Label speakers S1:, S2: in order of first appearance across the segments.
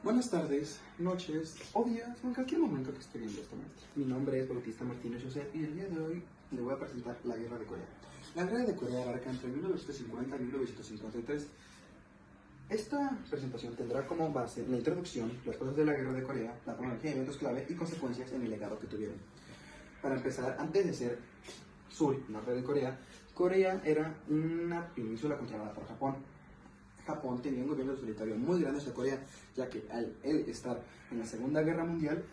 S1: Buenas tardes, noches o días, o en cualquier momento que esté viendo esto. Mi nombre es Bautista Martínez Josep y el día de hoy le voy a presentar la Guerra de Corea. La Guerra de Corea abarca entre 1950 y 1953. Esta presentación tendrá como base la introducción, las cosas de la Guerra de Corea, la cronología de eventos clave y consecuencias en el legado que tuvieron. Para empezar, antes de ser sur y norte de Corea, Corea era una península controlada por Japón. Japón tenía un gobierno autoritario muy grande hacia Corea, ya que al él estar en la Segunda Guerra Mundial,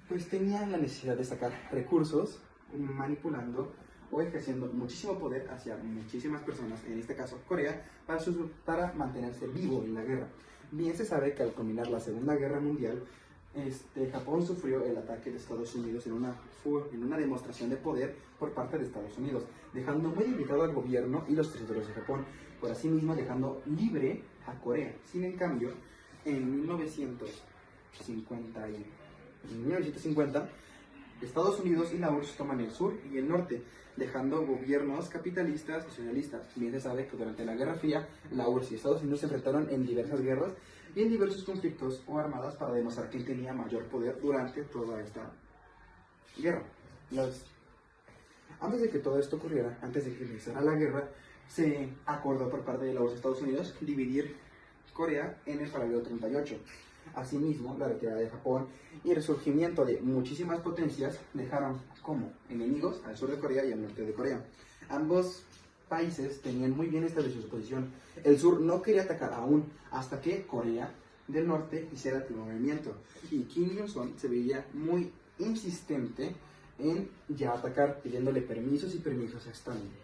S1: pues tenía la necesidad de sacar recursos manipulando o ejerciendo muchísimo poder hacia muchísimas personas, en este caso Corea, para mantenerse vivo en la guerra. Bien se sabe que al culminar la Segunda Guerra Mundial, Japón sufrió el ataque de Estados Unidos en una demostración de poder por parte de Estados Unidos, dejando muy debilitado al gobierno y los territorios de Japón, por así mismo dejando libre a Corea. Sin en cambio, en 1950, Estados Unidos y la URSS toman el sur y el norte, dejando gobiernos capitalistas y socialistas. Bien se sabe que durante la Guerra Fría, la URSS y Estados Unidos se enfrentaron en diversas guerras y en diversos conflictos o armadas para demostrar quién tenía mayor poder durante toda esta guerra. Antes de que todo esto ocurriera, antes de que iniciara la guerra, se acordó por parte de la URSS y Estados Unidos dividir Corea en el paralelo 38. Asimismo, la retirada de Japón y el resurgimiento de muchísimas potencias dejaron como enemigos al sur de Corea y al norte de Corea. Ambos países tenían muy bien establecida su posición. El sur no quería atacar aún hasta que Corea del Norte hiciera el primer movimiento. Y Kim Il-sung se veía muy insistente en ya atacar, pidiéndole permisos a Stalin.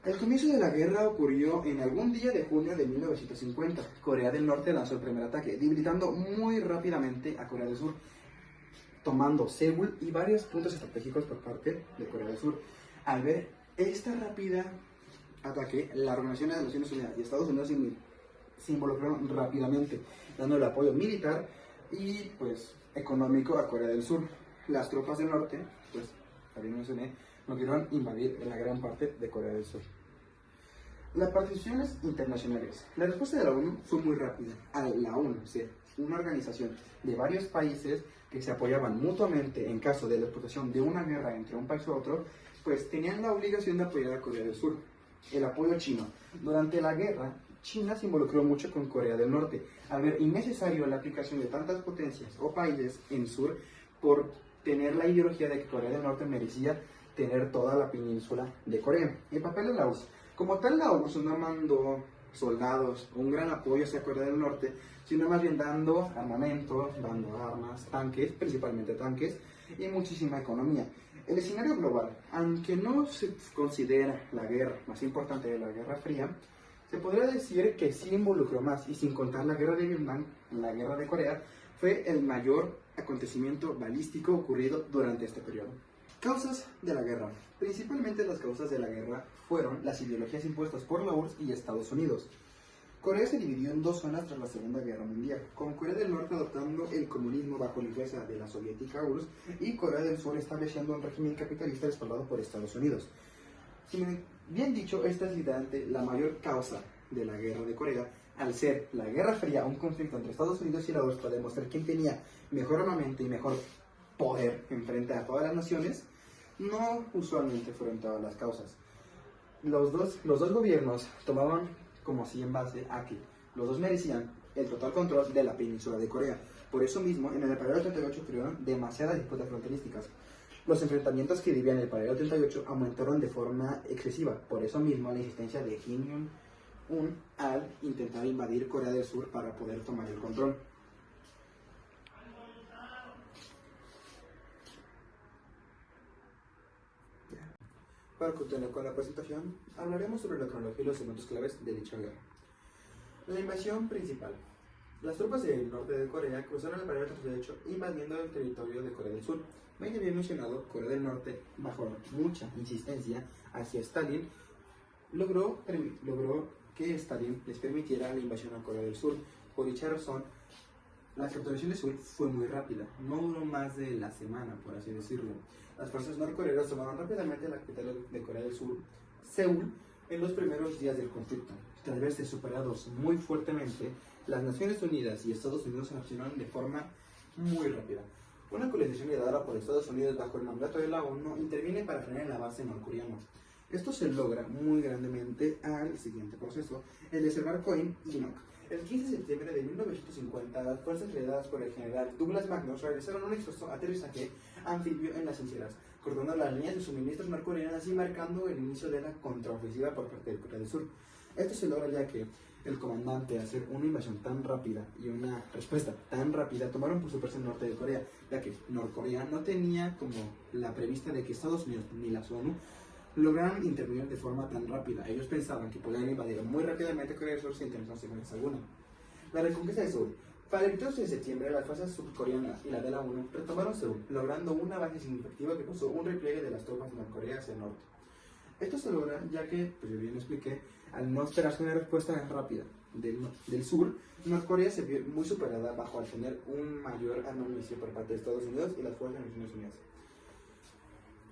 S1: El comienzo de la guerra ocurrió en algún día de junio de 1950. Corea del Norte lanzó el primer ataque, debilitando muy rápidamente a Corea del Sur, tomando Seúl y varios puntos estratégicos por parte de Corea del Sur. Al ver esta rápida ataque, la Organización de las Naciones Unidas y Estados Unidos se involucraron rápidamente, dando el apoyo militar y pues económico a Corea del Sur. Las tropas del norte, pues también mencioné, no quisieron invadir la gran parte de Corea del Sur. Las participaciones internacionales. La respuesta de la ONU fue muy rápida. Al la ONU ser una organización de varios países que se apoyaban mutuamente en caso de la explotación de una guerra entre un país u otro, pues tenían la obligación de apoyar a Corea del Sur. El apoyo chino. Durante la guerra, China se involucró mucho con Corea del Norte, al ver innecesario la aplicación de tantas potencias o países en sur por tener la ideología de que Corea del Norte merecía tener toda la península de Corea. El papel de la URSS. Como tal, la URSS no mandó soldados o un gran apoyo hacia Corea del Norte, sino más bien dando armamentos, dando armas, tanques, principalmente tanques, y muchísima economía. El escenario global, aunque no se considera la guerra más importante de la Guerra Fría, se podría decir que sí involucró más, y sin contar la guerra de Vietnam, la guerra de Corea, fue el mayor acontecimiento balístico ocurrido durante este periodo. Causas de la guerra. Principalmente las causas de la guerra fueron las ideologías impuestas por la URSS y Estados Unidos. Corea se dividió en dos zonas tras la Segunda Guerra Mundial, con Corea del Norte adoptando el comunismo bajo la influencia de la soviética URSS y Corea del Sur estableciendo un régimen capitalista respaldado por Estados Unidos. Bien dicho, esta es literalmente la mayor causa de la guerra de Corea, al ser la Guerra Fría un conflicto entre Estados Unidos y la URSS para demostrar quién tenía mejor armamento y mejor poder enfrente a todas las naciones. No usualmente fueron todas las causas. Los dos gobiernos tomaban como así en base a que los dos merecían el total control de la península de Corea. Por eso mismo, en el paralelo 38 tuvieron demasiadas disputas fronterísticas. Los enfrentamientos que vivían en el paralelo 38 aumentaron de forma excesiva. Por eso mismo, la insistencia de Kim Il-sung al intentar invadir Corea del Sur para poder tomar el control. Para continuar con la presentación, hablaremos sobre la cronología y los eventos claves de dicha guerra. La invasión principal. Las tropas del norte de Corea cruzaron el paralelo 38 invadiendo el territorio de Corea del Sur. Como ya había mencionado, Corea del Norte, bajo mucha insistencia hacia Stalin, logró que Stalin les permitiera la invasión a Corea del Sur. Por dicha razón, la capturación de Seúl fue muy rápida, no duró más de la semana, por así decirlo. Las fuerzas norcoreanas tomaron rápidamente la capital de Corea del Sur, Seúl, en los primeros días del conflicto. Tras verse superados muy fuertemente, las Naciones Unidas y Estados Unidos reaccionaron de forma muy rápida. Una coalición liderada por Estados Unidos bajo el mandato de la ONU interviene para frenar el avance norcoreano. Esto se logra muy grandemente al siguiente proceso, el desembarco en Inok. El 15 de septiembre de 1950, las fuerzas lideradas por el general Douglas MacDonald realizaron un exitoso aterrizaje anfibio en las Islas, cortando las líneas de suministros norcoreanas y marcando el inicio de la contraofensiva por parte de Corea del Sur. Esto se logra ya que el comandante, al hacer una invasión tan rápida y una respuesta tan rápida, tomaron por sorpresa el norte de Corea, ya que Norcorea no tenía como la prevista de que Estados Unidos ni la ONU lograron intervenir de forma tan rápida. Ellos pensaban que podían invadir muy rápidamente Corea del Sur sin tener consecuencias alguna. La reconquista de Seúl. Para el 12 de septiembre, las fuerzas surcoreanas y la de la ONU retomaron Seúl, logrando un avance significativo que causó un repliegue de las tropas norcoreanas hacia el norte. Esto se logra ya que, pues yo bien expliqué, al no esperarse una respuesta rápida del sur, Norcorea se vio muy superada bajo al tener un mayor armamento por parte de Estados Unidos y las fuerzas de Naciones Unidas.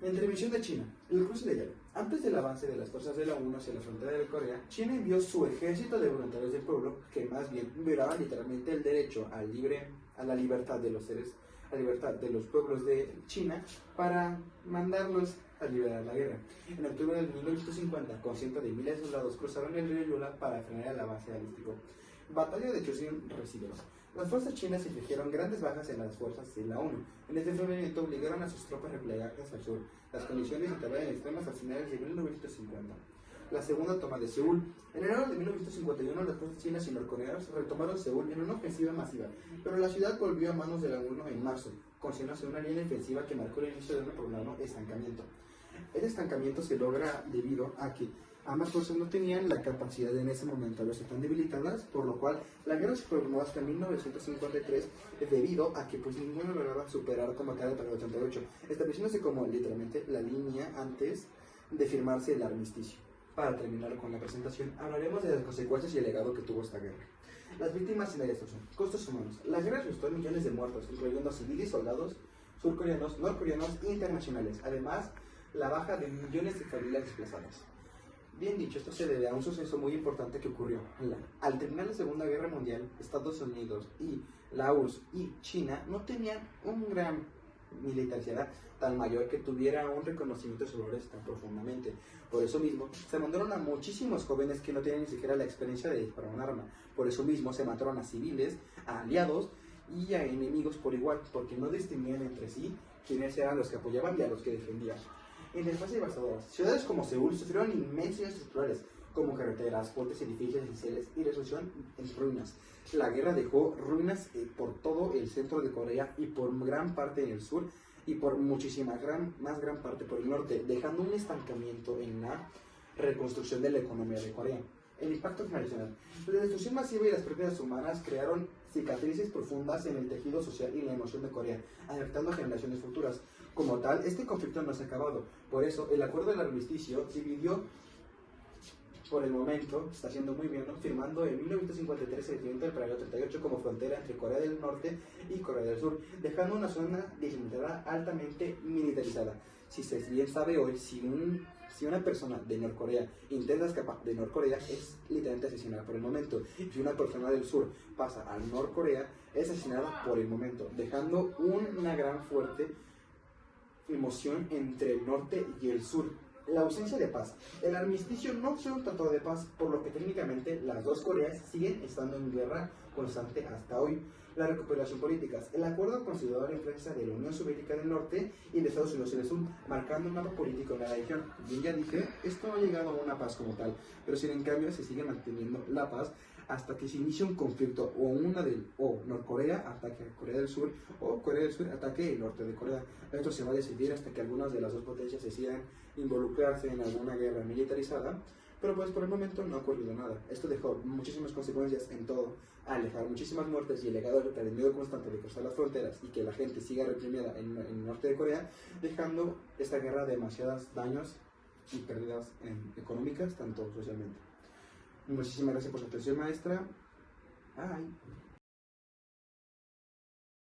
S1: La intervención de China, el cruce de hielo. Antes del avance de las fuerzas de la ONU hacia la frontera de Corea, China envió su ejército de voluntarios del pueblo, que más bien violaban literalmente el derecho a la libertad de los seres, a la libertad de los pueblos de China, para mandarlos a liberar la guerra. En octubre de 1950, con cientos de miles de soldados cruzaron el río Yula para frenar el avance balístico. Batalla de Chosin recibió. Las fuerzas chinas infligieron grandes bajas en las fuerzas de la ONU. En este enfrentamiento obligaron a sus tropas a replegarse hacia el sur. Las condiciones estaban extremas a finales de 1950. La segunda toma de Seúl. En enero de 1951, las fuerzas chinas y norcoreanas retomaron Seúl en una ofensiva masiva, pero la ciudad volvió a manos de la ONU en marzo, consiguiéndose una línea defensiva que marcó el inicio de un prolongado estancamiento. Este estancamiento se logra debido a que ambas fuerzas no tenían la capacidad en ese momento de verse tan debilitadas, por lo cual la guerra se prolongó hasta 1953 debido a que pues ninguno lograba superar como tal el Tratado de 88, estableciéndose como literalmente la línea antes de firmarse el armisticio. Para terminar con la presentación, hablaremos de las consecuencias y el legado que tuvo esta guerra. Las víctimas y la destrucción. Costos humanos. La guerra resultó en millones de muertos, incluyendo civiles y soldados surcoreanos, norcoreanos e internacionales. Además, la baja de millones de familias desplazadas. Bien dicho, esto se debe a un suceso muy importante que ocurrió. Al terminar la Segunda Guerra Mundial, Estados Unidos y la URSS y China no tenían un gran militaridad tan mayor que tuviera un reconocimiento de sus valores tan profundamente. Por eso mismo, se mandaron a muchísimos jóvenes que no tenían ni siquiera la experiencia de disparar un arma. Por eso mismo, se mataron a civiles, a aliados y a enemigos por igual, porque no distinguían entre sí quiénes eran los que apoyaban y a los que defendían. En el espacio devastadoras, ciudades como Seúl sufrieron inmensos estructurales, como carreteras, puentes, edificios esenciales y resolución en ruinas. La guerra dejó ruinas por todo el centro de Corea y por gran parte en el sur y por muchísima más gran parte por el norte, dejando un estancamiento en la reconstrucción de la economía de Corea. El impacto generacional. La destrucción masiva y las pérdidas humanas crearon cicatrices profundas en el tejido social y la emoción de Corea, afectando a generaciones futuras. Como tal, este conflicto no se ha acabado. Por eso, el acuerdo del armisticio dividió, por el momento, está haciendo muy bien, ¿no?, firmando en 1953 el Tratado del Paralelo 38 como frontera entre Corea del Norte y Corea del Sur, dejando una zona delimitada altamente militarizada. Si se bien sabe hoy, si una persona de Norcorea intenta escapar de Norcorea, es literalmente asesinada por el momento. Y si una persona del sur pasa a Norcorea, es asesinada por el momento, dejando una gran fuerte emoción entre el norte y el sur. La ausencia de paz. El armisticio no fue un tratado de paz, por lo que técnicamente las dos Coreas siguen estando en guerra constante hasta hoy. La recuperación política. El acuerdo consideró la influencia de la Unión Soviética del Norte y de Estados Unidos del Sur, marcando un mapa político en la región. Bien ya dije, esto no ha llegado a una paz como tal, pero sin en cambio se sigue manteniendo la paz hasta que se inicie un conflicto o Norcorea ataque a Corea del Sur o Corea del Sur ataque el norte de Corea. Esto se va a decidir hasta que algunas de las dos potencias decidan involucrarse en alguna guerra militarizada, pero pues por el momento no ha ocurrido nada. Esto dejó muchísimas consecuencias en todo, al dejar muchísimas muertes y el legado del miedo constante de cruzar las fronteras y que la gente siga reprimida en el norte de Corea, dejando esta guerra demasiados daños y pérdidas económicas, tanto socialmente. Muchísimas gracias por su atención, maestra. Bye.